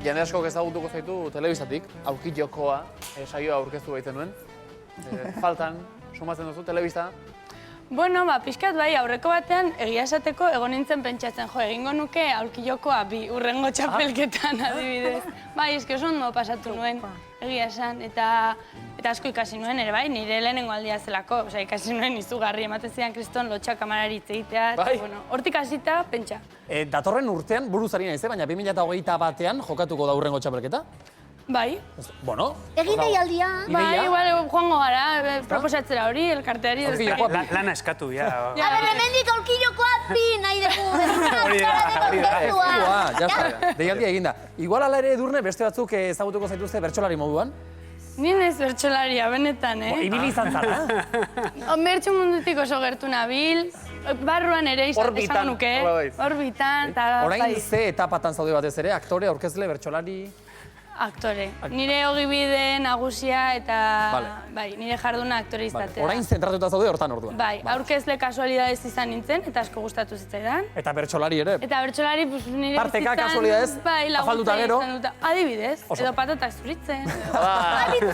Jende askok ezagutuko zaitu telebistatik, aurki jokoa, saioa aurkeztu baiten nuen. Faltan, sumatzen duzu, telebista. Bueno, pixkat bai, aurreko batean egia esateko egon nintzen pentsatzen, egingo nuke aurki jokoa bi urrengo txapelketan adibidez. Bai, eski oso ondo pasatu nuen, egia esan, eta asko ikasi nuen ere bai, nire lehenengo aldia zelako, ikasi nuen izugarri ematen zidan kriston lotxa kamarari hitz egitea, eta hortik hasita, pentsa. Datorren urtean buruzari naiz, baina 2021 jokatuko da urrengo txapelketa? Bai. Bueno. Egin deialdia. Bai, igual joango gara, proposatzera hori, elkarteari. Lana eskatu, ja. Hemendik aurkilokoa bi nahi dugu. Deialdia eginda. Igual ala ere Edurne beste batzuk ezagutuko zaituzte bertsolari moduan? Ni naiz bertsolaria, benetan, Ibili izan zara? Bertso mundutik oso gertu nabil, barruan ere esango nuke, orbitan. Orain ze etapatan zaude batez ere, aktore, aurkezle, bertsolari? Aktore. Nire ogibide nagusia eta nire jarduna aktore izatea. Orain zentratuta zaude hortan orduan? Bai, aurkezle kasualidadez izan nintzen eta asko gustatu zitzaidan. Eta bertsolari ere? Eta bertsolari nire bizitzan... Parteka kasualidadez? Afalduta gero? Adibidez, edo patatak zuritzen.